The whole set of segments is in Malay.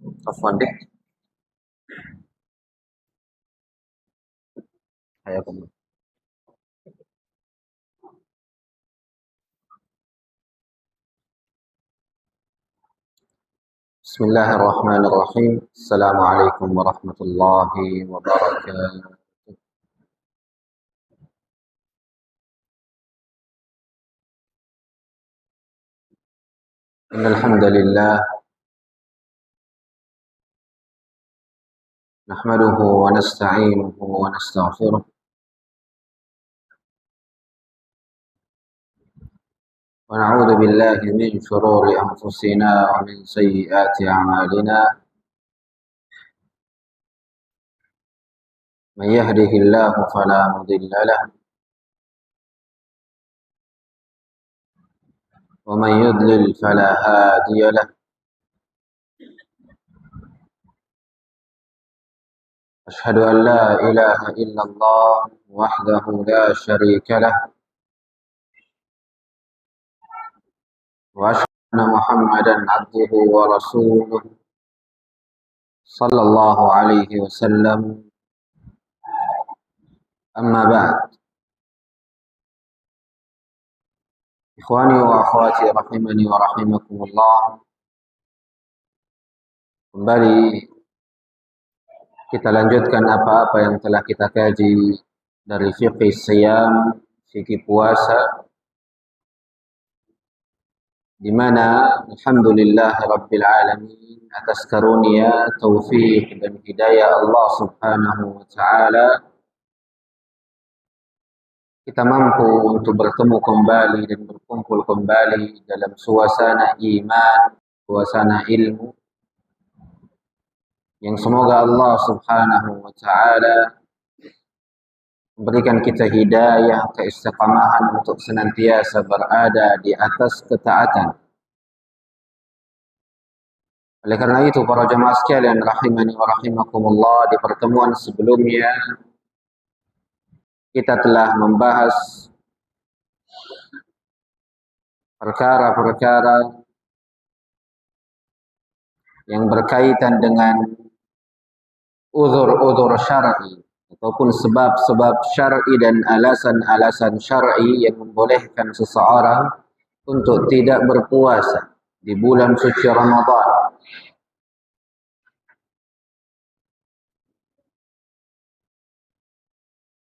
Afwan deh, hayakum. Bismillahirrahmanirrahim. Assalamualaikum warahmatullahi wabarakatuh. Innal hamdalillah nahmaduhu wa nasta'inuhu wa nastaghfiruh wa na'udzu billahi min shururi anfusina wa min sayyiati a'malina. Man yahdihillahu fala mudilla lahu wa man yudlil fala hadiya lahu. أشهد أن لا إله إلا الله وحده لا شريك له وأشهد أن محمدا عبده ورسوله صلى الله عليه وسلم. أما بعد. Ikhwani wa akhwati rahimani wa rahimakumullah. Kembali kita lanjutkan apa-apa yang telah kita kaji dari fiqh siyam, fikih puasa, di mana alhamdulillah rabbil alamin atas karunia, taufik dan hidayah Allah Subhanahu wa taala kita mampu untuk bertemu kembali dan berkumpul kembali dalam suasana iman, suasana ilmu, yang semoga Allah Subhanahu wa taala memberikan kita hidayah, keistiqamahan untuk senantiasa berada di atas ketaatan. Oleh karena itu, para jemaah sekalian rahimani wa rahimakumullah, di pertemuan sebelumnya kita telah membahas perkara-perkara yang berkaitan dengan uzur-uzur syar'i ataupun sebab-sebab syar'i dan alasan-alasan syar'i yang membolehkan seseorang untuk tidak berpuasa di bulan suci Ramadan.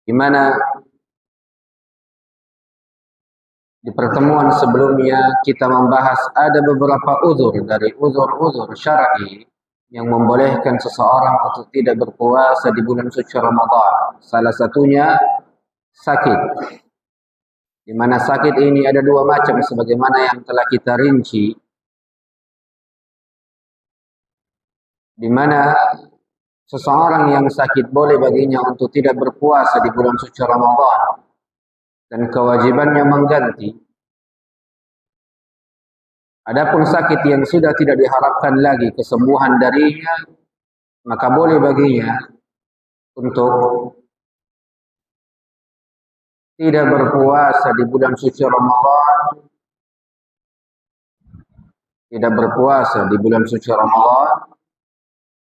Di mana di pertemuan sebelumnya kita membahas ada beberapa uzur dari uzur-uzur syar'i yang membolehkan seseorang untuk tidak berpuasa di bulan suci Ramadan. Salah satunya sakit. Di mana sakit ini ada dua macam sebagaimana yang telah kita rinci. Di mana seseorang yang sakit boleh baginya untuk tidak berpuasa di bulan suci Ramadan dan kewajibannya mengganti. Adapun sakit yang sudah tidak diharapkan lagi kesembuhan darinya, maka boleh baginya untuk tidak berpuasa di bulan suci Ramadan, tidak berpuasa di bulan suci Ramadan,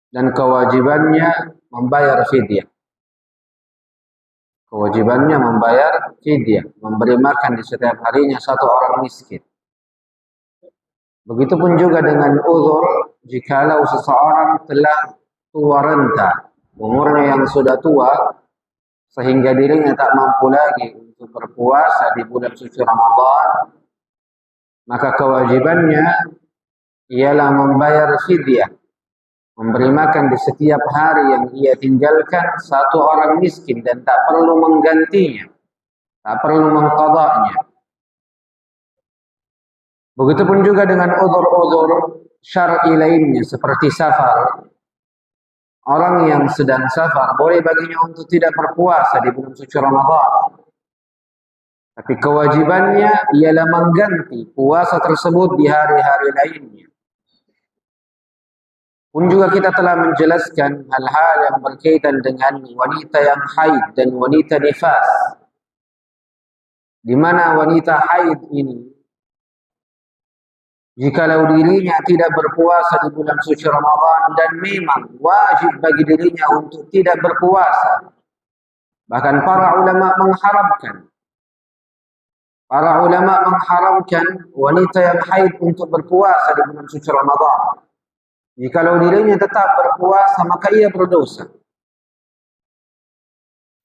dan kewajibannya membayar fidyah. Kewajibannya membayar fidyah, memberi makan di setiap harinya satu orang miskin. Begitupun juga dengan uzur jikalau seseorang telah tua renta, umurnya yang sudah tua sehingga dirinya tak mampu lagi untuk berpuasa di bulan suci Ramadan, maka kewajibannya ialah membayar fidyah, memberi makan di setiap hari yang ia tinggalkan satu orang miskin dan tak perlu menggantinya, tak perlu mengqadanya. Begitupun juga dengan uzur-uzur syar'i lainnya seperti safar. Orang yang sedang safar boleh baginya untuk tidak berpuasa di bulan suci Ramadan. Tapi kewajibannya ialah mengganti puasa tersebut di hari-hari lainnya. Pun juga kita telah menjelaskan hal-hal yang berkaitan dengan wanita yang haid dan wanita nifas. Di mana wanita haid ini jikalau dirinya tidak berpuasa di bulan suci Ramadan dan memang wajib bagi dirinya untuk tidak berpuasa. Bahkan para ulama mengharamkan wanita yang haid untuk berpuasa di bulan suci Ramadan. Jikalau dirinya tetap berpuasa, maka ia berdosa.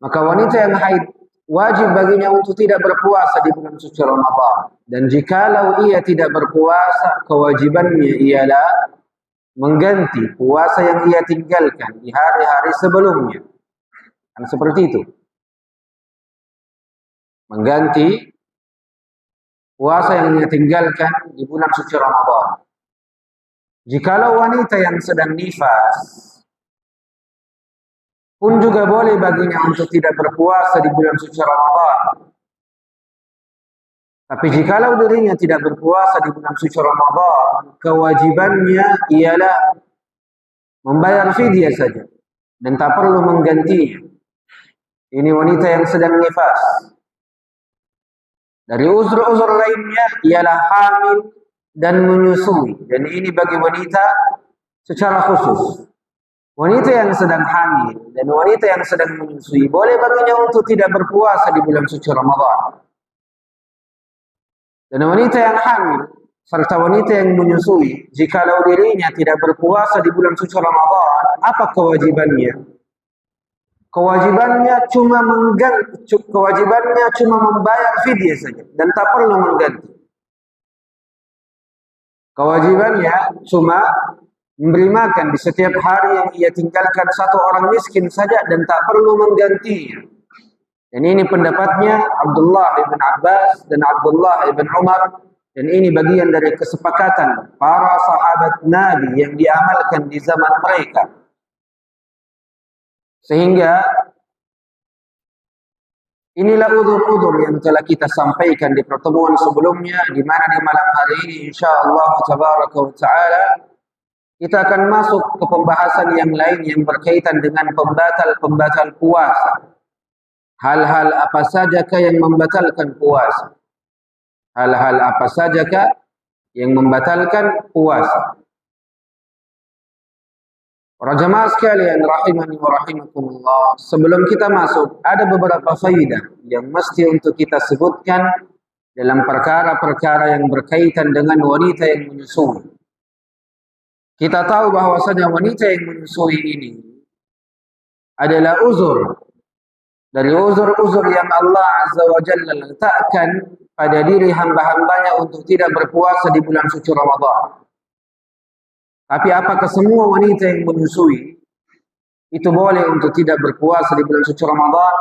Maka wanita yang haid wajib baginya untuk tidak berpuasa di bulan suci Ramadan. Dan jikalau ia tidak berpuasa, kewajibannya ialah mengganti puasa yang ia tinggalkan di hari-hari sebelumnya. Kan seperti itu. Mengganti puasa yang ia tinggalkan di bulan suci Ramadan. Jikalau wanita yang sedang nifas pun juga boleh baginya untuk tidak berpuasa di bulan suci Ramadan. Tapi jikalau dirinya tidak berpuasa di bulan suci Ramadan, kewajibannya ialah membayar fidyah saja dan tak perlu menggantinya. Ini wanita yang sedang nifas. Dari uzur-uzur lainnya ialah hamil dan menyusui. Dan ini bagi wanita secara khusus. Wanita yang sedang hamil dan wanita yang sedang menyusui boleh baginya untuk tidak berpuasa di bulan suci Ramadan. Dan wanita yang hamil serta wanita yang menyusui, jikalau dirinya tidak berpuasa di bulan suci Ramadan, apa kewajibannya? Kewajibannya cuma membayar fidyah saja dan tak perlu mengganti. Kewajibannya cuma memberi makan di setiap hari yang ia tinggalkan satu orang miskin saja dan tak perlu menggantinya. Dan ini pendapatnya Abdullah ibn Abbas dan Abdullah ibn Umar. Dan ini bagian dari kesepakatan para sahabat Nabi yang diamalkan di zaman mereka. Sehingga inilah udzur-udzur yang telah kita sampaikan di pertemuan sebelumnya, di mana di malam hari ini insyaallah tabaraka wa taala kita akan masuk ke pembahasan yang lain yang berkaitan dengan pembatal-pembatal puasa. Hal-hal apa sajakah yang membatalkan puasa? Hal-hal apa sajakah yang membatalkan puasa? Para jamaah sekalian rahimani wa rahimakumullah, sebelum kita masuk ada beberapa faidah yang mesti untuk kita sebutkan dalam perkara-perkara yang berkaitan dengan wanita yang menyusui. Kita tahu bahwasanya wanita yang menyusui ini adalah uzur dari uzur-uzur yang Allah Azza wa Jalla letakkan pada diri hamba-hambanya untuk tidak berpuasa di bulan suci Ramadan. Tapi apakah semua wanita yang menyusui itu boleh untuk tidak berpuasa di bulan suci Ramadan?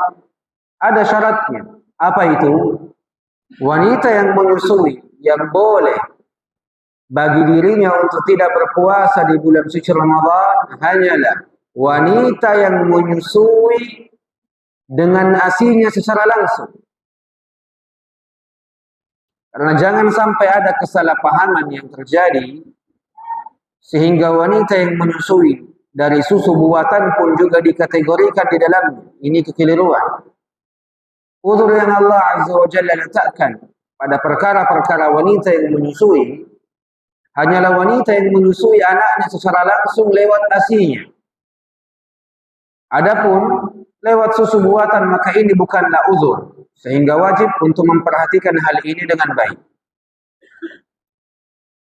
Ada syaratnya. Apa itu? Wanita yang menyusui yang boleh bagi dirinya untuk tidak berpuasa di bulan suci Ramadan hanyalah wanita yang menyusui dengan asinya secara langsung. Karena jangan sampai ada kesalahpahaman yang terjadi sehingga wanita yang menyusui dari susu buatan pun juga dikategorikan di dalamnya. Ini kekeliruan. Uzur yang Allah Azza wa Jalla letakkan pada perkara-perkara wanita yang menyusui hanyalah wanita yang menyusui anaknya secara langsung lewat asinya. Adapun lewat susu buatan maka ini bukanlah uzur, sehingga wajib untuk memperhatikan hal ini dengan baik.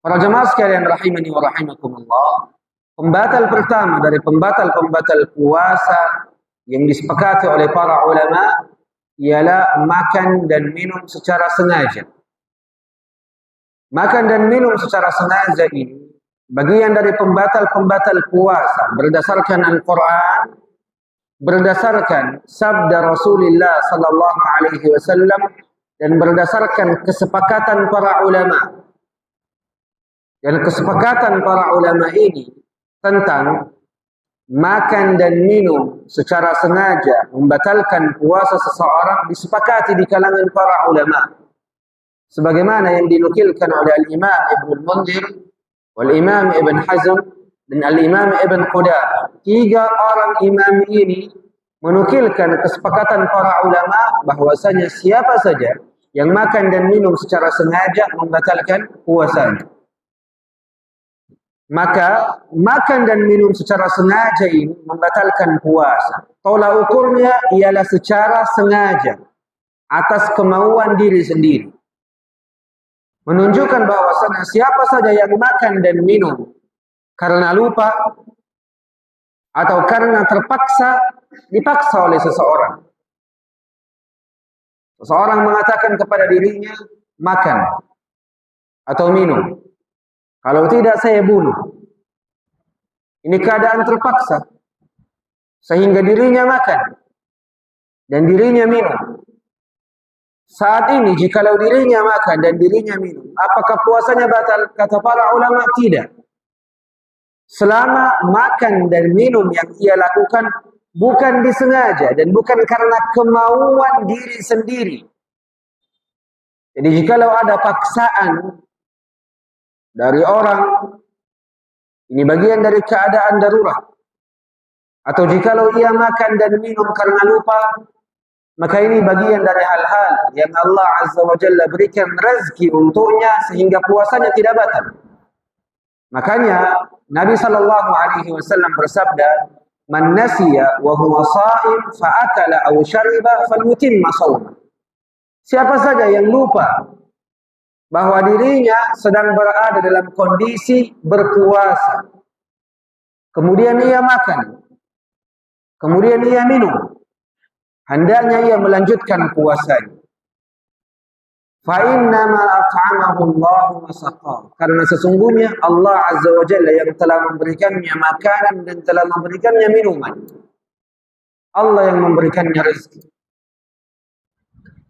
Para jemaah sekalian rahimani wa rahimakumullah, pembatal pertama dari pembatal-pembatal puasa yang disepakati oleh para ulama ialah makan dan minum secara sengaja. Makan dan minum secara sengaja ini bagian dari pembatal-pembatal puasa berdasarkan Al-Quran, berdasarkan sabda Rasulullah sallallahu alaihi wasallam dan berdasarkan kesepakatan para ulama. Dan kesepakatan para ulama ini tentang makan dan minum secara sengaja membatalkan puasa seseorang disepakati di kalangan para ulama. Sebagaimana yang dinukilkan oleh Al-Imam Ibn Al-Mundhir, Wal-Imam Ibn Hazm, dan Al-Imam Ibn Qudamah. Tiga orang imam ini menukilkan kesepakatan para ulama bahwasanya siapa saja yang makan dan minum secara sengaja membatalkan puasanya. maka makan dan minum secara sengaja ini membatalkan puasa. Tolak ukurnya ialah secara sengaja atas kemauan diri sendiri. Menunjukkan bahwasanya siapa saja yang makan dan minum karena lupa atau karena terpaksa, dipaksa oleh seseorang. Seseorang mengatakan kepada dirinya, makan atau minum. Kalau tidak saya bunuh. Ini keadaan terpaksa. Sehingga dirinya makan dan dirinya minum. Saat ini jikalau dirinya makan dan dirinya minum, apakah puasanya batal? Kata para ulama, tidak. Selama makan dan minum yang ia lakukan bukan disengaja dan bukan karena kemauan diri sendiri. Jadi jikalau ada paksaan dari orang, ini bagian dari keadaan darurat. Atau jikalau ia makan dan minum karena lupa, maka ini bagian dari hal-hal yang Allah Azza wa Jalla berikan rezeki untuknya sehingga puasanya tidak batal. Makanya Nabi sallallahu alaihi wasallam bersabda, "Man nasiya wa huwa sha'im fa akala aw shariba falyutimma shaumah." Siapa saja yang lupa bahwa dirinya sedang berada dalam kondisi berpuasa, kemudian ia makan, kemudian ia minum, hendaknya ia melanjutkan puasanya. Fa innama at'amahu Allahu wa saqahu, karena sesungguhnya Allah Azza wa Jalla yang telah memberikannya makanan dan telah memberikannya minuman. Allah yang memberikannya rezeki.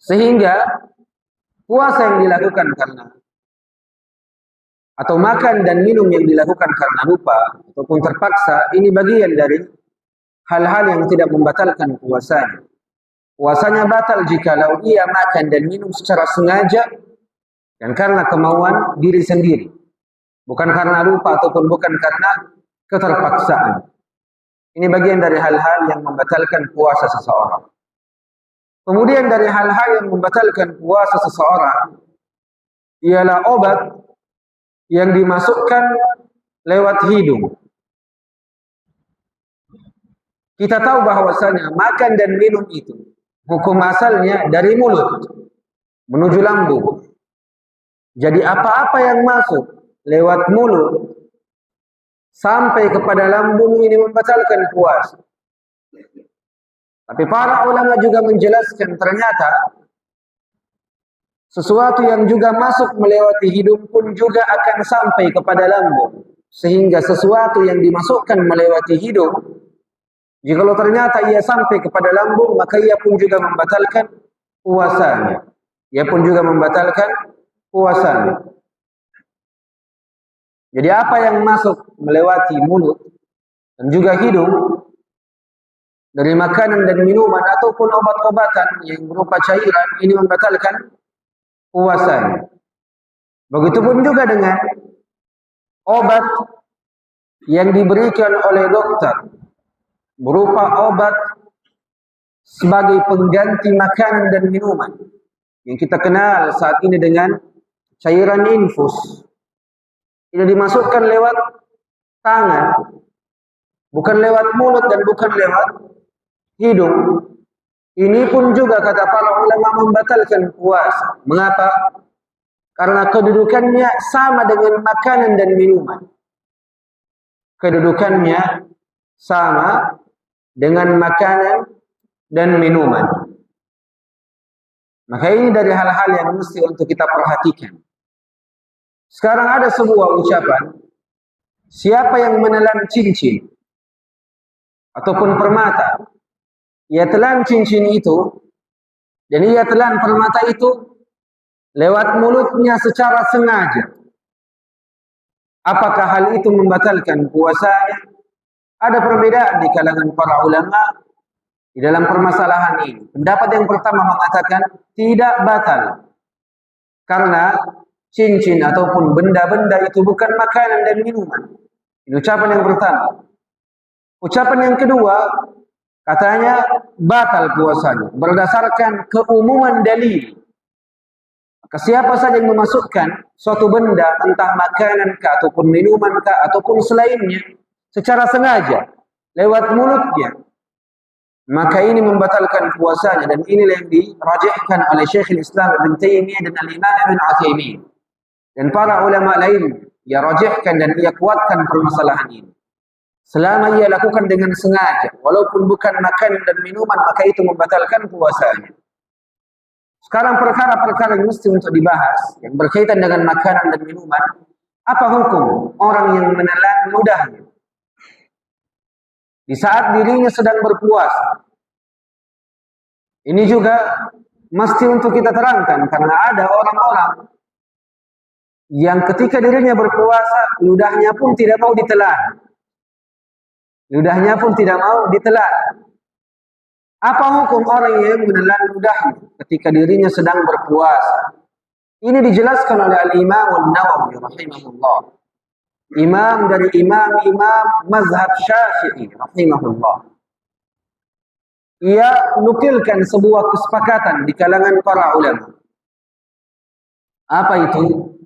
Sehingga puasa yang dilakukan karena atau makan dan minum yang dilakukan karena lupa ataupun terpaksa, ini bagian dari hal-hal yang tidak membatalkan puasanya. Puasanya batal jikalau ia makan dan minum secara sengaja dan karena kemauan diri sendiri, bukan karena lupa ataupun bukan karena keterpaksaan. Ini bagian dari hal-hal yang membatalkan puasa seseorang. Kemudian dari hal-hal yang membatalkan puasa seseorang ialah obat yang dimasukkan lewat hidung. Kita tahu bahwasanya makan dan minum itu hukum asalnya dari mulut menuju lambung. Jadi apa-apa yang masuk lewat mulut sampai kepada lambung ini membatalkan puasa. Tapi para ulama juga menjelaskan ternyata sesuatu yang juga masuk melewati hidung pun juga akan sampai kepada lambung. Sehingga sesuatu yang dimasukkan melewati hidung, jikalau ternyata ia sampai kepada lambung, maka ia pun juga membatalkan puasanya. Ia pun juga membatalkan puasanya. Jadi apa yang masuk melewati mulut dan juga hidung dari makanan dan minuman ataupun obat-obatan yang berupa cairan, ini membatalkan puasanya. Begitupun juga dengan obat yang diberikan oleh dokter berupa obat sebagai pengganti makanan dan minuman yang kita kenal saat ini dengan cairan infus. Ini dimasukkan lewat tangan, bukan lewat mulut dan bukan lewat hidung. Ini pun juga kata para ulama membatalkan puasa. Mengapa? Karena kedudukannya sama dengan makanan dan minuman. Kedudukannya sama dengan makanan dan minuman. Maka ini dari hal-hal yang mesti untuk kita perhatikan. Sekarang ada sebuah ucapan, siapa yang menelan cincin ataupun permata, ia telan cincin itu dan ia telan permata itu lewat mulutnya secara sengaja. Apakah hal itu membatalkan puasanya? Ada perbedaan di kalangan para ulama di dalam permasalahan ini. Pendapat yang pertama mengatakan tidak batal, karena cincin ataupun benda-benda itu bukan makanan dan minuman. Ini ucapan yang pertama. Ucapan yang kedua, katanya batal puasanya berdasarkan keumuman dalil. Siapa saja yang memasukkan suatu benda, entah makanan kah, ataupun minuman kah, ataupun selainnya, secara sengaja, lewat mulutnya, maka ini membatalkan puasanya. Dan inilah yang dirajihkan oleh Syekhul Islam Ibn Taimiyah dan Al-Imam Ibn Utsaimin. Dan para ulama lain, ia rajihkan dan ia kuatkan permasalahan ini. Selama ia lakukan dengan sengaja, walaupun bukan makanan dan minuman, maka itu membatalkan puasanya. Sekarang perkara-perkara yang mesti untuk dibahas, yang berkaitan dengan makanan dan minuman, apa hukum orang yang menelan ludahnya di saat dirinya sedang berpuasa? Ini juga mesti untuk kita terangkan, karena ada orang-orang yang ketika dirinya berpuasa, ludahnya pun tidak mau ditelan. Ludahnya pun tidak mau ditelan. Apa hukum orang yang menelan ludahnya ketika dirinya sedang berpuasa? Ini dijelaskan oleh Al-Imam An-Nawawi rahimahullah. Imam dari imam-imam mazhab Syafi'i rahimahullah. Ia nukilkan sebuah kesepakatan di kalangan para ulama. Apa itu?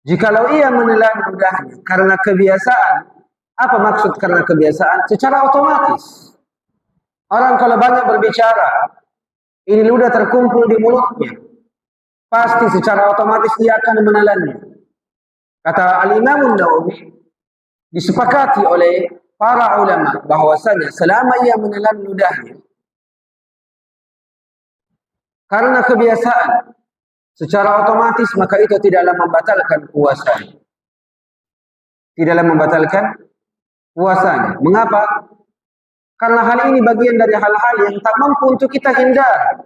Jikalau ia menelan ludahnya karena kebiasaan, apa maksud karena kebiasaan? Secara otomatis. Orang kalau banyak berbicara, ini ludah terkumpul di mulutnya, pasti secara otomatis dia akan menelannya. Kata Al-Imam An-Nawawi, disepakati oleh para ulama bahwasanya selama ia menelan ludahnya karena kebiasaan, secara otomatis maka itu tidaklah membatalkan puasanya. Tidaklah membatalkan puasanya. Mengapa? Karena hal ini bagian dari hal-hal yang tak mampu untuk kita hindari.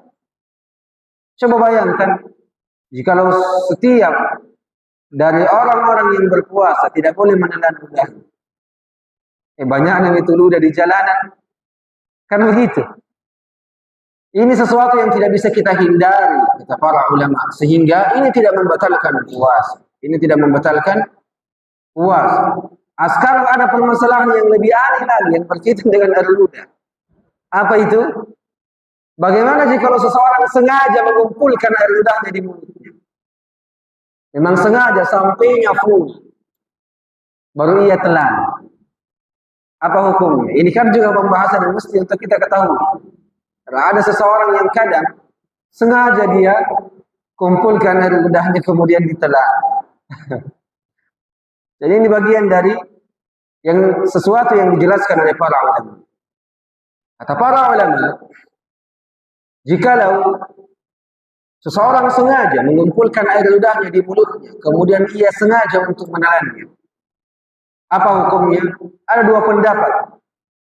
Coba bayangkan, jikalau setiap dari orang-orang yang berpuasa tidak boleh menelan ludahnya. Banyak yang itu ludah di jalanan. Kan begitu. Ini sesuatu yang tidak bisa kita hindari, kata para ulama. Sehingga ini tidak membatalkan puasa. Ini tidak membatalkan puasa. Sekarang ada permasalahan yang lebih aneh lagi yang berkaitan dengan air ludah. Apa itu? Bagaimana jika seseorang sengaja mengumpulkan air ludahnya di mulutnya? Memang sengaja sampainya full, baru ia telan. Apa hukumnya? Ini kan juga pembahasan yang mesti untuk kita ketahui. Karena ada seseorang yang kadang sengaja dia kumpulkan air ludahnya kemudian ditelan. Jadi ini bagian dari yang sesuatu yang dijelaskan oleh para ulama. Kata para ulama, jikalau seseorang sengaja mengumpulkan air ludahnya di mulutnya, kemudian ia sengaja untuk menelannya, apa hukumnya? Ada dua pendapat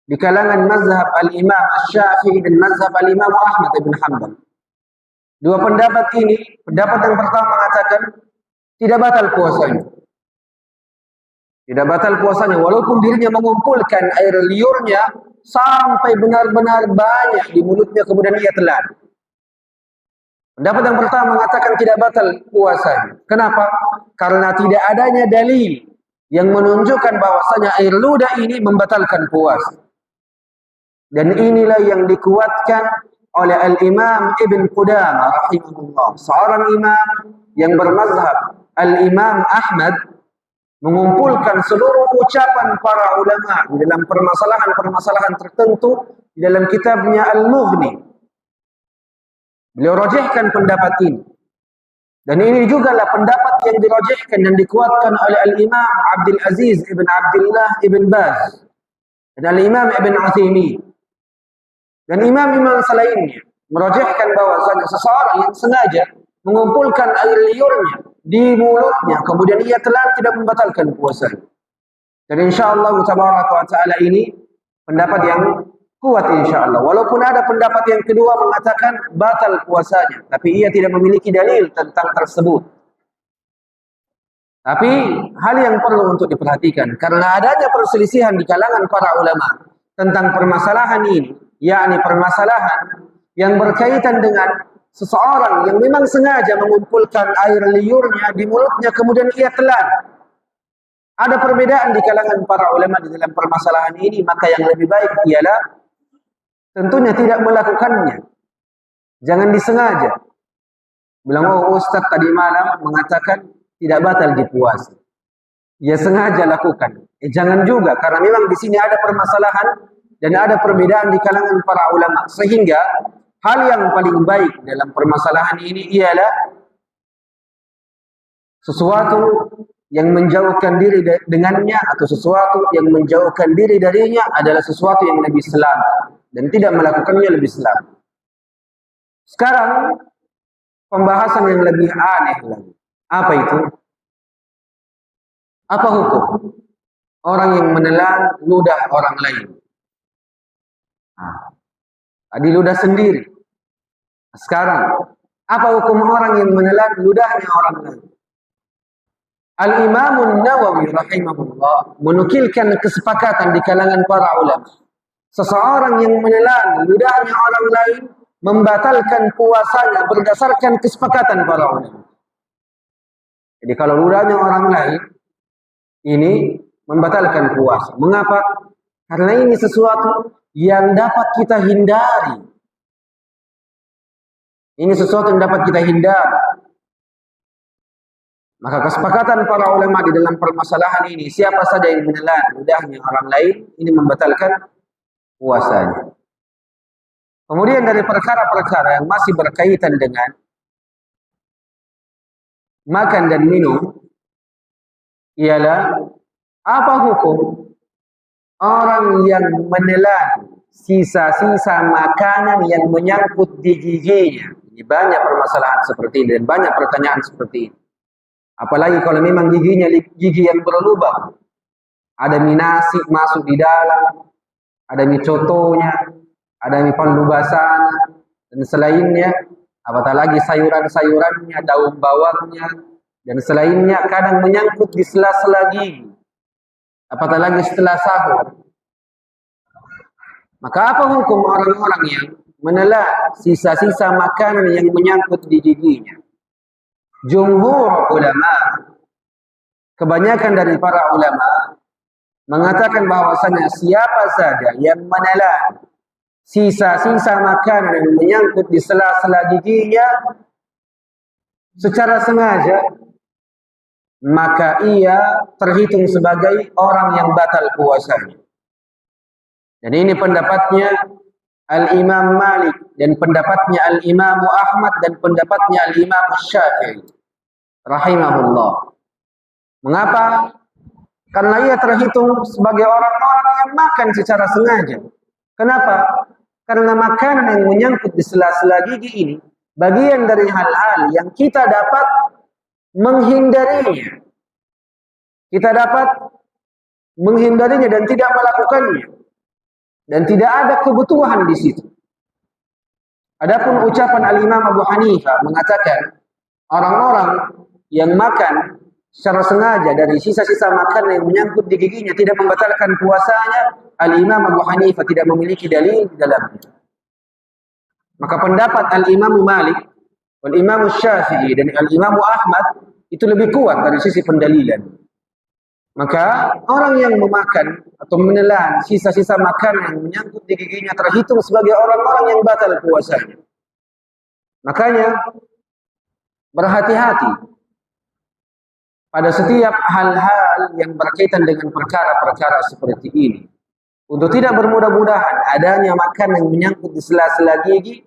di kalangan mazhab Al-Imam Asy-Syafi'i dan mazhab Al-Imam Ahmad bin Hanbal. Dua pendapat ini, pendapat yang pertama mengatakan tidak batal puasanya. Tidak batal puasanya walaupun dirinya mengumpulkan air liurnya sampai benar-benar banyak di mulutnya kemudian ia telan. Pendapat yang pertama mengatakan tidak batal puasanya. Kenapa? Karena tidak adanya dalil yang menunjukkan bahwasanya air ludah ini membatalkan puasa. Dan inilah yang dikuatkan oleh Al-Imam Ibn Qudamah rahimahullah, seorang imam yang bermazhab Al-Imam Ahmad, mengumpulkan seluruh ucapan para ulama di dalam permasalahan-permasalahan tertentu di dalam kitabnya Al-Mughni. Beliau rajihkan pendapat ini. Dan ini juga lah pendapat yang dirajihkan dan dikuatkan oleh Al-Imam Abdul Aziz Ibn Abdullah Ibn Baz dan Al-Imam Ibn Utsaimin. Dan imam-imam selainnya merajihkan bahwasanya seseorang yang sengaja mengumpulkan air liurnya di mulutnya kemudian ia telan tidak membatalkan puasanya. Dan insyaallah tabaraka wa taala ini pendapat yang kuat insyaallah. Walaupun ada pendapat yang kedua mengatakan batal puasanya, tapi ia tidak memiliki dalil tentang tersebut. Tapi hal yang perlu untuk diperhatikan karena adanya perselisihan di kalangan para ulama tentang permasalahan ini, yakni permasalahan yang berkaitan dengan seseorang yang memang sengaja mengumpulkan air liurnya di mulutnya kemudian ia telan. Ada perbedaan di kalangan para ulama di dalam permasalahan ini, maka yang lebih baik ialah tentunya tidak melakukannya. Jangan disengaja. Bilang, oh Ustaz tadi malam mengatakan tidak batal di puasa. Ya sengaja lakukan. Jangan juga, karena memang di sini ada permasalahan dan ada perbedaan di kalangan para ulama. Sehingga hal yang paling baik dalam permasalahan ini ialah sesuatu yang menjauhkan diri dengannya atau sesuatu yang menjauhkan diri darinya adalah sesuatu yang lebih selamat dan tidak melakukannya lebih selamat. Sekarang pembahasan yang lebih aneh lagi. Apa itu? Apa hukum orang yang menelan ludah orang lain? Tadi ludah sendiri. Sekarang apa hukum orang yang menelan ludahnya orang lain? Al-Imam An-Nawawi rahimahullah menukilkan kesepakatan di kalangan para ulama. Seseorang yang menelan ludahnya orang lain membatalkan puasanya berdasarkan kesepakatan para ulama. Jadi kalau ludahnya orang lain ini membatalkan puasa. Mengapa? Karena ini sesuatu yang dapat kita hindari. Ini sesuatu yang dapat kita hindari. Maka kesepakatan para ulama di dalam permasalahan ini, siapa saja yang menelan ludahnya orang lain, ini membatalkan puasanya. Kemudian dari perkara-perkara yang masih berkaitan dengan makan dan minum, ialah apa hukum orang yang menelan sisa-sisa makanan yang menyangkut di giginya. Ini banyak permasalahan seperti ini dan banyak pertanyaan seperti ini. Apalagi kalau memang giginya gigi yang berlubang. Ada mie nasi masuk di dalam, ada mie cotonya, ada mie pandubasana, dan selainnya. Apatah lagi sayuran-sayurannya, daun bawangnya, dan selainnya kadang menyangkut di sela-sela gigi. Apatah lagi setelah sahur. Maka apa hukum orang-orang yang menelan sisa-sisa makanan yang menyangkut di giginya? Jumhur ulama, kebanyakan dari para ulama mengatakan bahwasanya siapa saja yang menelan sisa-sisa makanan yang menyangkut di sela-sela giginya secara sengaja, maka ia terhitung sebagai orang yang batal puasanya. Dan ini pendapatnya Al-Imam Malik dan pendapatnya Al-Imam Ahmad dan pendapatnya Al-Imam Syafi'i rahimahullah. Mengapa? Karena ia terhitung sebagai orang-orang yang makan secara sengaja. Kenapa? Karena makanan yang menyangkut di sela-sela gigi ini bagian dari hal-hal yang kita dapat menghindarinya. Kita dapat menghindarinya dan tidak melakukannya. Dan tidak ada kebutuhan di situ. Adapun ucapan Al-Imam Abu Hanifah mengatakan orang-orang yang makan secara sengaja dari sisa-sisa makanan yang menyangkut di giginya tidak membatalkan puasanya, Al-Imam Abu Hanifah tidak memiliki dalil di dalamnya. Maka pendapat Al-Imam Malik, Al-Imam Syafi'i dan Al-Imam Ahmad itu lebih kuat dari sisi pendalilan. Maka orang yang memakan atau menelan sisa-sisa makanan yang menyangkut di giginya terhitung sebagai orang-orang yang batal puasanya. Makanya berhati-hati pada setiap hal-hal yang berkaitan dengan perkara-perkara seperti ini. Untuk tidak bermudah-mudahan adanya makanan yang menyangkut di sela-sela gigi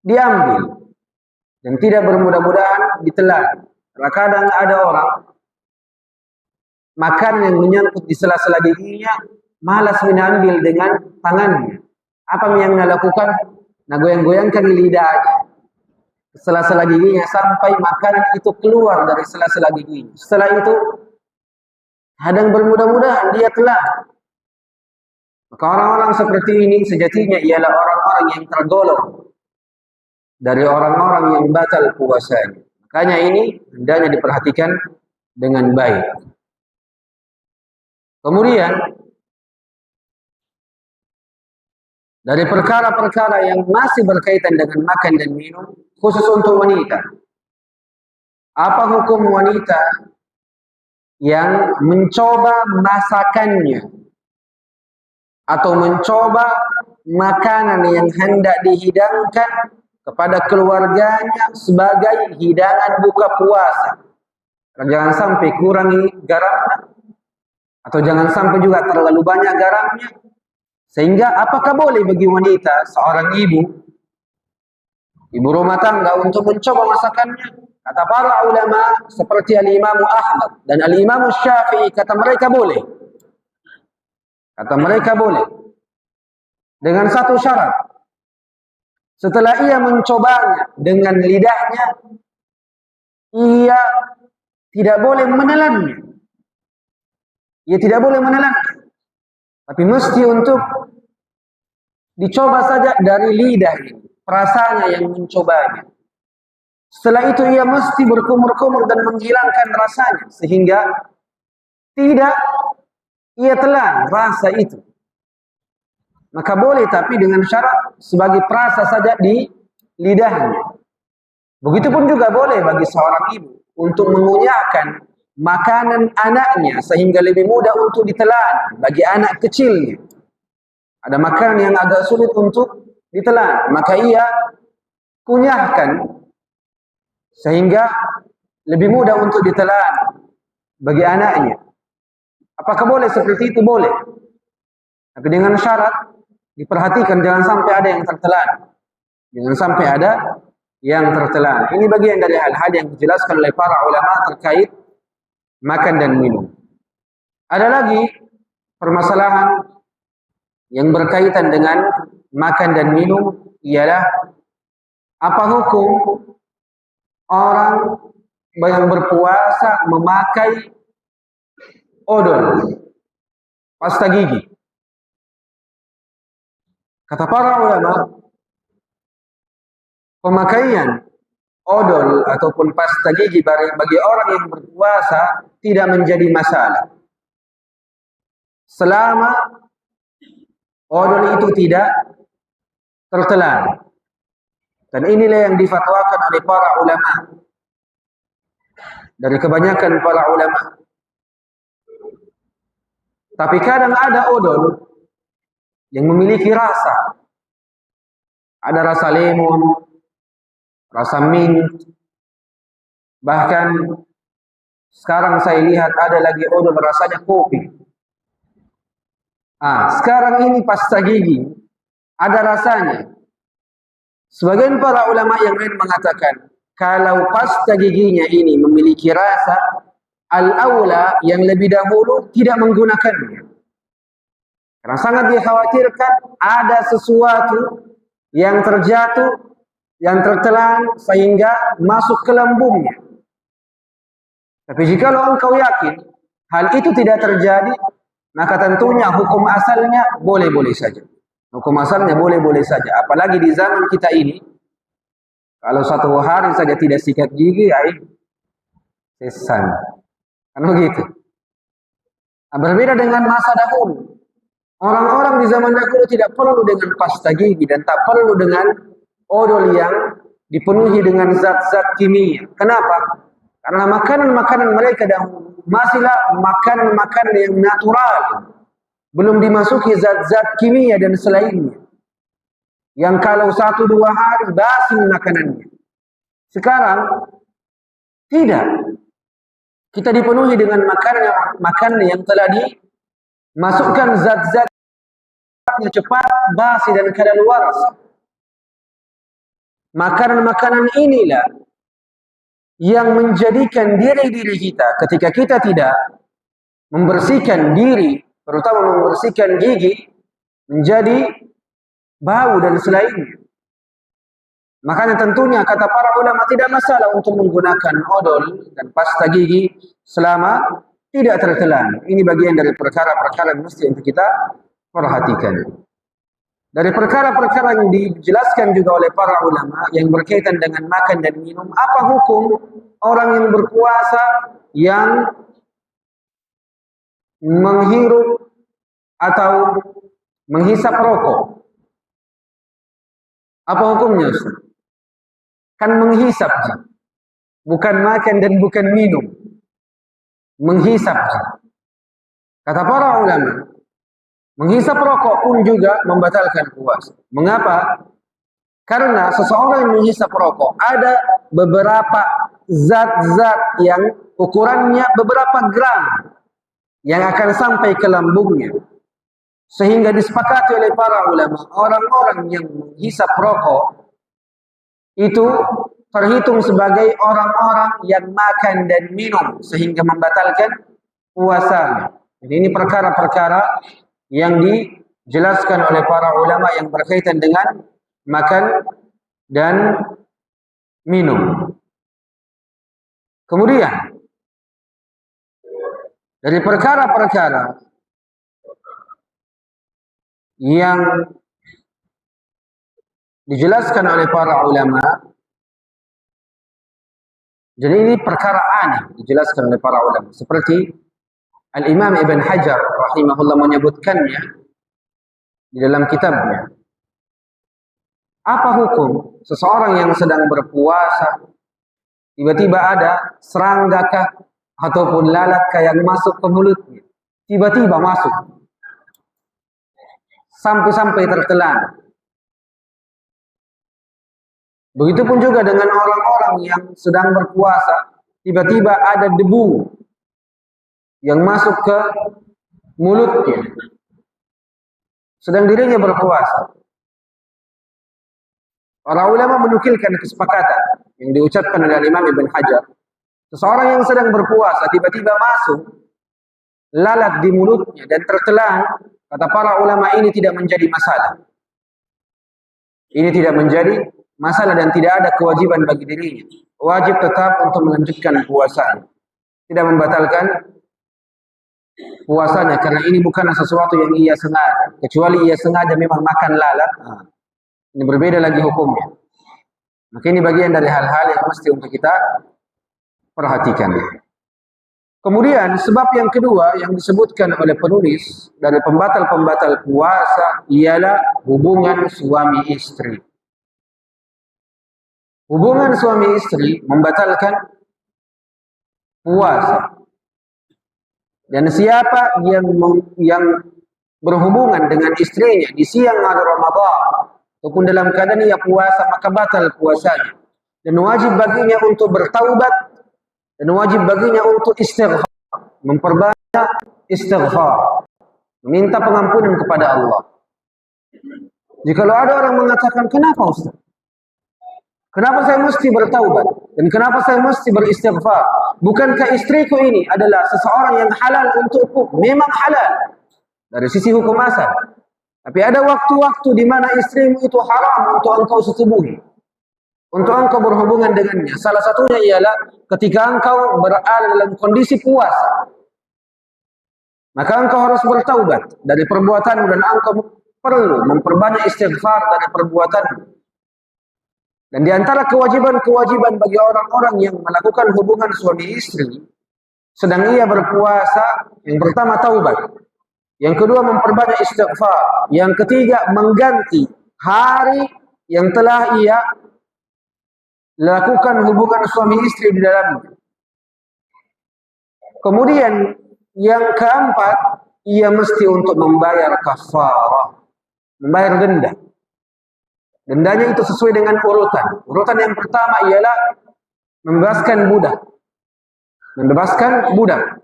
diambil. Dan tidak bermudah-mudahan ditelan. Karena kadang ada orang makan yang menyangkut di sela-sela giginya malas mengambil dengan tangannya. Apa yang dia lakukan? Nah, goyang-goyangkan lidahnya sela-sela giginya sampai makanan itu keluar dari sela-sela giginya. Setelah itu kadang bermudah-mudahan dia telan. Maka orang-orang seperti ini sejatinya ialah orang-orang yang tergolong dari orang-orang yang batal puasanya. Makanya ini hendaknya diperhatikan dengan baik. Kemudian dari perkara-perkara yang masih berkaitan dengan makan dan minum, khusus untuk wanita. Apa hukum wanita yang mencoba masakannya atau mencoba makanan yang hendak dihidangkan kepada keluarganya sebagai hidangan buka puasa. Jangan sampai kurangi garamnya, atau jangan sampai juga terlalu banyak garamnya. Sehingga apakah boleh bagi wanita, seorang ibu rumah tangga untuk mencoba masakannya? Kata para ulama seperti Al-Imam Ahmad dan Al-Imam Syafi'i, kata mereka boleh. Kata mereka boleh. Dengan satu syarat. Setelah ia mencobanya dengan lidahnya, ia tidak boleh menelannya. Ia tidak boleh menelannya. Tapi mesti untuk dicoba saja dari lidah, perasaannya yang mencobanya. Setelah itu ia mesti berkumur-kumur dan menghilangkan rasanya, sehingga tidak ia telan rasa itu. Maka boleh, tapi dengan syarat sebagai perasa saja di lidahnya. Begitupun juga boleh bagi seorang ibu untuk mengunyahkan makanan anaknya sehingga lebih mudah untuk ditelan bagi anak kecilnya. Ada makanan yang agak sulit untuk ditelan, maka ia kunyahkan sehingga lebih mudah untuk ditelan bagi anaknya. Apakah boleh seperti itu? Boleh. Tapi dengan syarat diperhatikan jangan sampai ada yang tertelan. Jangan sampai ada yang tertelan. Ini bagian dari hal-hal yang dijelaskan oleh para ulama terkait makan dan minum. Ada lagi permasalahan yang berkaitan dengan makan dan minum, ialah apa hukum orang yang berpuasa memakai odol, pasta gigi. Kata para ulama, pemakaian odol ataupun pasta gigi bagi orang yang berpuasa tidak menjadi masalah selama odol itu tidak tertelan. Dan inilah yang difatwakan oleh para ulama. Dari kebanyakan para ulama. Tapi kadang ada odol yang memiliki rasa. Ada rasa lemon, rasa mint. Bahkan sekarang saya lihat ada lagi odol rasanya kopi. Sekarang ini pasta gigi ada rasanya. Sebagian para ulama yang lain mengatakan, kalau pasta giginya ini memiliki rasa, al-aula yang lebih dahulu tidak menggunakannya. Karena sangat dikhawatirkan ada sesuatu yang terjatuh, yang tertelan sehingga masuk ke lambungnya. Tapi jikalau engkau yakin hal itu tidak terjadi, maka tentunya hukum asalnya boleh-boleh saja. Hukum asalnya boleh-boleh saja. Apalagi di zaman kita ini, kalau satu hari saja tidak sikat gigi, sesan. Kan begitu. Berbeda dengan masa dahulu. Orang-orang di zaman dahulu tidak perlu dengan pasta gigi dan tak perlu dengan odol yang dipenuhi dengan zat-zat kimia. Kenapa? Karena makanan-makanan mereka dahulu masihlah makanan-makanan yang natural. Belum dimasuki zat-zat kimia dan selainnya. Yang kalau 1-2 hari basi makanannya. Sekarang tidak. Kita dipenuhi dengan makanan yang telah dimasukkan zat-zat cepat, basi dan kadaluarsa. Makanan-makanan inilah yang menjadikan diri kita ketika kita tidak membersihkan diri, terutama membersihkan gigi, menjadi bau dan selainnya. Makanya tentunya kata para ulama tidak masalah untuk menggunakan odol dan pasta gigi selama tidak tertelan. Ini bagian dari perkara-perkara yang mesti untuk kita perhatikan. Dari perkara-perkara yang dijelaskan juga oleh para ulama yang berkaitan dengan makan dan minum, apa hukum orang yang berpuasa yang menghirup atau menghisap rokok? Apa hukumnya, Ustaz? Kan menghisap, bukan makan dan bukan minum. Menghisap. Kata para ulama, menghisap rokok pun juga membatalkan puasa. Mengapa? Karena seseorang yang menghisap rokok, ada beberapa zat-zat yang ukurannya beberapa gram yang akan sampai ke lambungnya. Sehingga disepakati oleh para ulama, orang-orang yang menghisap rokok itu terhitung sebagai orang-orang yang makan dan minum sehingga membatalkan puasanya. Jadi ini perkara-perkara yang dijelaskan oleh para ulama yang berkaitan dengan makan dan minum. Kemudian dari perkara-perkara yang dijelaskan oleh para ulama, jadi ini perkara aneh dijelaskan oleh para ulama, seperti Al-Imam Ibn Hajar rahimahullah menyebutkannya di dalam kitabnya. Apa hukum seseorang yang sedang berpuasa tiba-tiba ada seranggakah ataupun lalatkah yang masuk ke mulutnya, tiba-tiba masuk sampai tertelan. Begitupun juga dengan orang-orang yang sedang berpuasa, tiba-tiba ada debu yang masuk ke mulutnya, sedang dirinya berpuasa. Para ulama menukilkan kesepakatan yang diucapkan oleh Imam Ibn Hajar. Seseorang yang sedang berpuasa, tiba-tiba masuk lalat di mulutnya dan tertelan, kata para ulama ini tidak menjadi masalah. Ini tidak menjadi masalah dan tidak ada kewajiban bagi dirinya. Wajib tetap untuk melanjutkan puasanya. Tidak membatalkan puasanya karena ini bukan sesuatu yang ia sengaja. Kecuali ia sengaja memang makan lalat. Ini berbeda lagi hukumnya. Maka ini bagian dari hal-hal yang mesti untuk kita perhatikan. Kemudian sebab yang kedua yang disebutkan oleh penulis dari pembatal-pembatal puasa ialah hubungan suami istri. Hubungan suami istri membatalkan puasa. Dan siapa yang berhubungan dengan istrinya di siang hari Ramadan ataupun dalam keadaan ia puasa, maka batal puasanya. Dan wajib baginya untuk bertaubat dan wajib baginya untuk istighfar, memperbanyak istighfar, meminta pengampunan kepada Allah. Jikalau ada orang mengatakan, kenapa Ustaz? Kenapa saya mesti bertaubat? Dan kenapa saya mesti beristighfar? Bukankah istriku ini adalah seseorang yang halal untukku? Memang halal dari sisi hukum asal. Tapi ada waktu-waktu di mana istrimu itu haram untuk engkau setubuhi, untuk engkau berhubungan dengannya. Salah satunya ialah ketika engkau berada dalam kondisi puasa. Maka engkau harus bertaubat dari perbuatanmu dan engkau perlu memperbanyak istighfar dari perbuatanmu. Dan di antara kewajiban-kewajiban bagi orang-orang yang melakukan hubungan suami istri sedang ia berpuasa, yang pertama taubat, yang kedua memperbanyak istighfar, yang ketiga mengganti hari yang telah ia lakukan hubungan suami istri di dalamnya. Kemudian yang keempat, ia mesti untuk membayar kafarah, membayar denda. Dendanya itu sesuai dengan urutan. Urutan yang pertama ialah membebaskan budak. Membebaskan budak.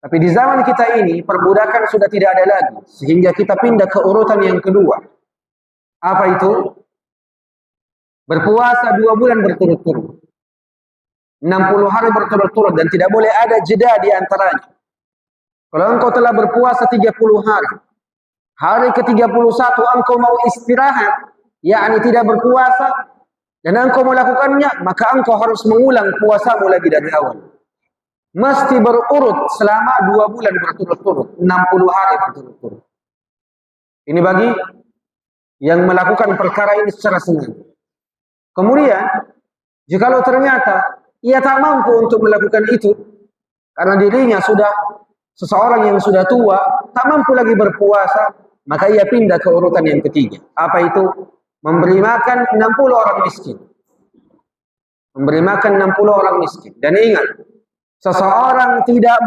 Tapi di zaman kita ini, perbudakan sudah tidak ada lagi. Sehingga kita pindah ke urutan yang kedua. Apa itu? Berpuasa 2 bulan berturut-turut. 60 hari berturut-turut dan tidak boleh ada jeda di antaranya. Kalau engkau telah berpuasa 30 hari, hari ke-31 engkau mau istirahat, yakni tidak berpuasa, dan engkau melakukannya, maka engkau harus mengulang puasamu lagi dari awal. Mesti berurut selama 2 bulan berturut-turut, 60 hari berturut-turut. Ini bagi yang melakukan perkara ini secara sengaja. Kemudian, jikalau ternyata ia tak mampu untuk melakukan itu, karena dirinya sudah seseorang yang sudah tua, tak mampu lagi berpuasa, maka ia pindah ke urutan yang ketiga. Apa itu? Memberi makan 60 orang miskin. Memberi makan 60 orang miskin. Dan ingat, seseorang tidak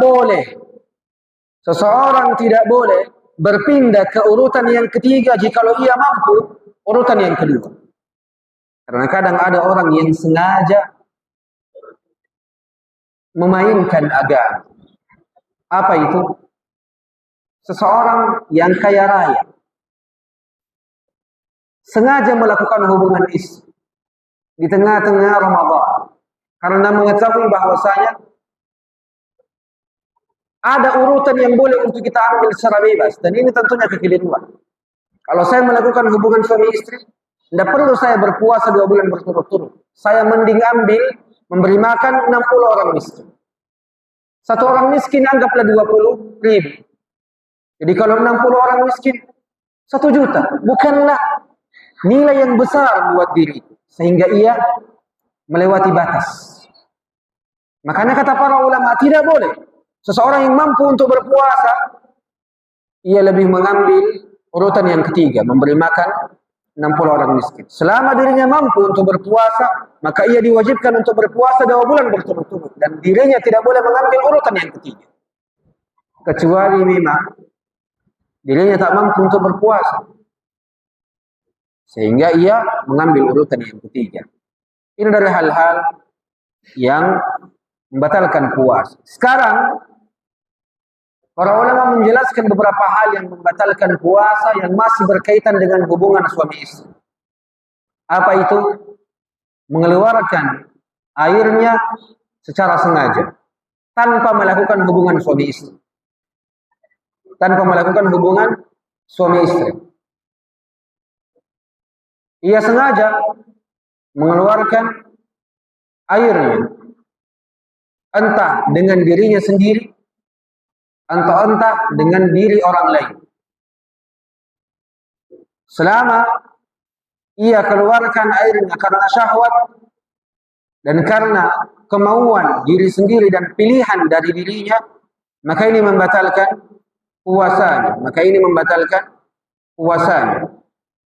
boleh berpindah ke urutan yang ketiga jikalau ia mampu urutan yang kedua. Karena kadang ada orang yang sengaja memainkan agama. Apa itu? Seseorang yang kaya raya sengaja melakukan hubungan istri di tengah-tengah Ramadan karena mengetahui bahwasanya ada urutan yang boleh untuk kita ambil secara bebas, dan ini tentunya kekeliruan. Kalau saya melakukan hubungan suami istri, tidak perlu saya berpuasa 2 bulan berturut-turut. Saya mending ambil memberi makan 60 orang miskin. Satu orang miskin anggaplah 20.000. Jadi kalau 60 orang miskin, 1 juta. Bukanlah nilai yang besar buat diri, sehingga ia melewati batas. Makanya kata para ulama, tidak boleh seseorang yang mampu untuk berpuasa, ia lebih mengambil urutan yang ketiga, memberi makan 60 orang miskin. Selama dirinya mampu untuk berpuasa, maka ia diwajibkan untuk berpuasa 2 bulan berturut-turut, dan dirinya tidak boleh mengambil urutan yang ketiga. Kecuali memang dirinya tak mampu untuk berpuasa, sehingga ia mengambil urutan yang ketiga. Ini dari hal-hal yang membatalkan puasa. Sekarang para ulama menjelaskan beberapa hal yang membatalkan puasa yang masih berkaitan dengan hubungan suami istri. Apa itu? Mengeluarkan airnya secara sengaja tanpa melakukan hubungan suami istri. Tanpa melakukan hubungan suami istri. Ia sengaja mengeluarkan airnya, entah dengan dirinya sendiri, entah dengan diri orang lain. Selama ia keluarkan airnya karena syahwat dan karena kemauan diri sendiri dan pilihan dari dirinya, maka ini membatalkan puasanya.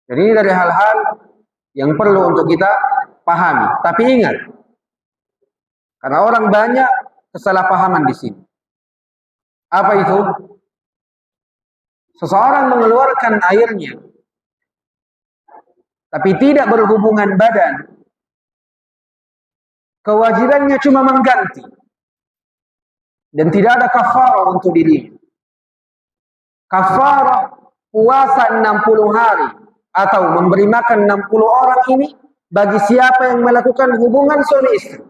Jadi ini dari hal-hal yang perlu untuk kita pahami. Tapi ingat, karena orang banyak kesalahpahaman di sini. Apa itu? Seseorang mengeluarkan airnya tapi tidak berhubungan badan, kewajibannya cuma mengganti dan tidak ada kafarah untuk dirinya. Kafarah puasa 60 hari atau memberi makan 60 orang ini bagi siapa yang melakukan hubungan suami istri.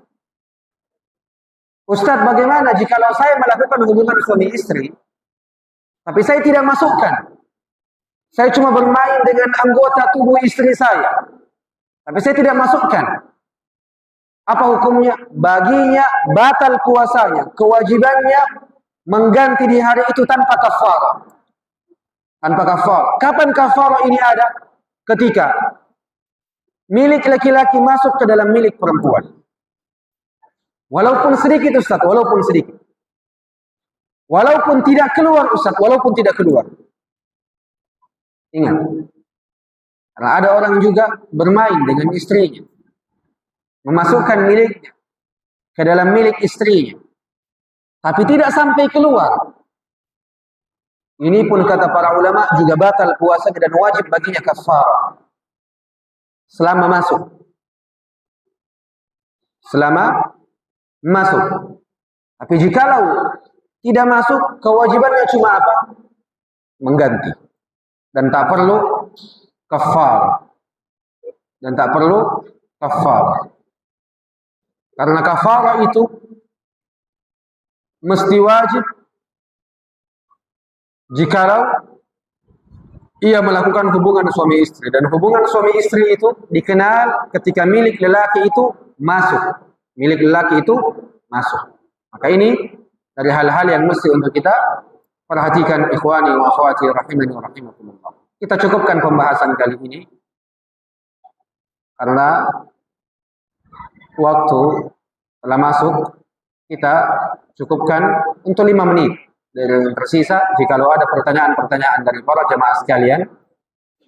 Ustaz, bagaimana jikalau saya melakukan hubungan suami istri tapi saya tidak masukkan? Saya cuma bermain dengan anggota tubuh istri saya, tapi saya tidak masukkan. Apa hukumnya? Baginya batal puasanya. Kewajibannya mengganti di hari itu tanpa kafarah. Kapan kafarah ini ada? Ketika milik laki-laki masuk ke dalam milik perempuan. Walaupun sedikit Ustaz, walaupun sedikit. Walaupun tidak keluar Ustaz, walaupun tidak keluar. Ingat, karena ada orang juga bermain dengan istrinya, memasukkan miliknya ke dalam milik istrinya, tapi tidak sampai keluar. Ini pun kata para ulama juga batal puasa dan wajib baginya kafarah selama masuk. Tapi jikalau tidak masuk, kewajibannya cuma apa? Mengganti. Dan tak perlu kafar. Karena kafarah itu mesti wajib jikalau ia melakukan hubungan suami istri. Dan hubungan suami istri itu dikenal ketika milik lelaki itu masuk. Maka ini dari hal-hal yang mesti untuk kita perhatikan, ikhwani wa akhwati rahimani wa rahimakumullah. Kita cukupkan pembahasan kali ini karena waktu telah masuk. Kita cukupkan untuk 5 menit. Dan tersisa jikalau ada pertanyaan-pertanyaan dari para jemaah sekalian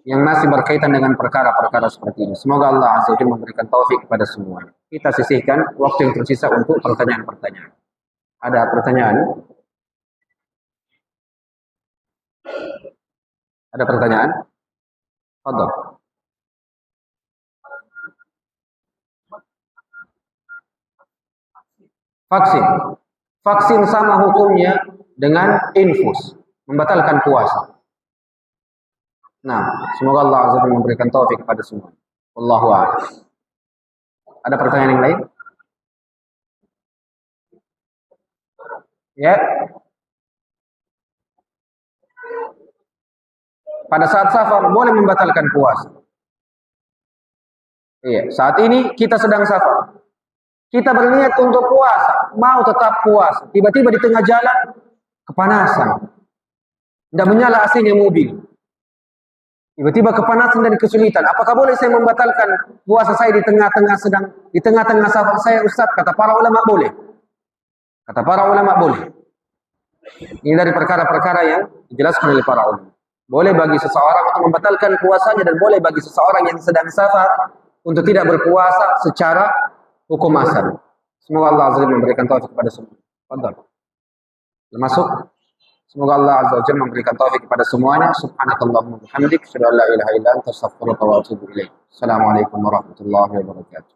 yang masih berkaitan dengan perkara-perkara seperti ini. Semoga Allah Azza wa Jalla memberikan taufik kepada semua. Kita sisihkan waktu yang tersisa untuk pertanyaan-pertanyaan. Ada pertanyaan? Ada pertanyaan? Fadhal. Vaksin. Vaksin sama hukumnya dengan infus, membatalkan puasa. Nah, semoga Allah Azza wa Jalla memberikan taufik kepada semua. Wallahu a'lam. Ada pertanyaan yang lain? Ya. Pada saat safar boleh membatalkan puasa. Iya, saat ini kita sedang safar. Kita berniat untuk puasa, mau tetap puasa. Tiba-tiba di tengah jalan kepanasan. Tidak menyala AC-nya mobil. Tiba-tiba kepanasan dan kesulitan. Apakah boleh saya membatalkan puasa saya di tengah-tengah safar saya, Ustaz? Kata para ulama boleh. Kata para ulama boleh. Ini dari perkara-perkara yang dijelaskan oleh para ulama. Boleh bagi seseorang untuk membatalkan puasanya dan boleh bagi seseorang yang sedang safar untuk tidak berpuasa secara hukum asal. Semoga Allah Azza wa Jalla memberikan taufik kepada semua. Fadhal. Termasuk semoga Allah Azza wa Jalla memberikan taufik kepada semuanya. Subhanakallahumma wa bihamdik, asyhadu an la ilaha illa anta, astaghfiruka wa atubu ilaik. Assalamualaikum warahmatullahi wabarakatuh.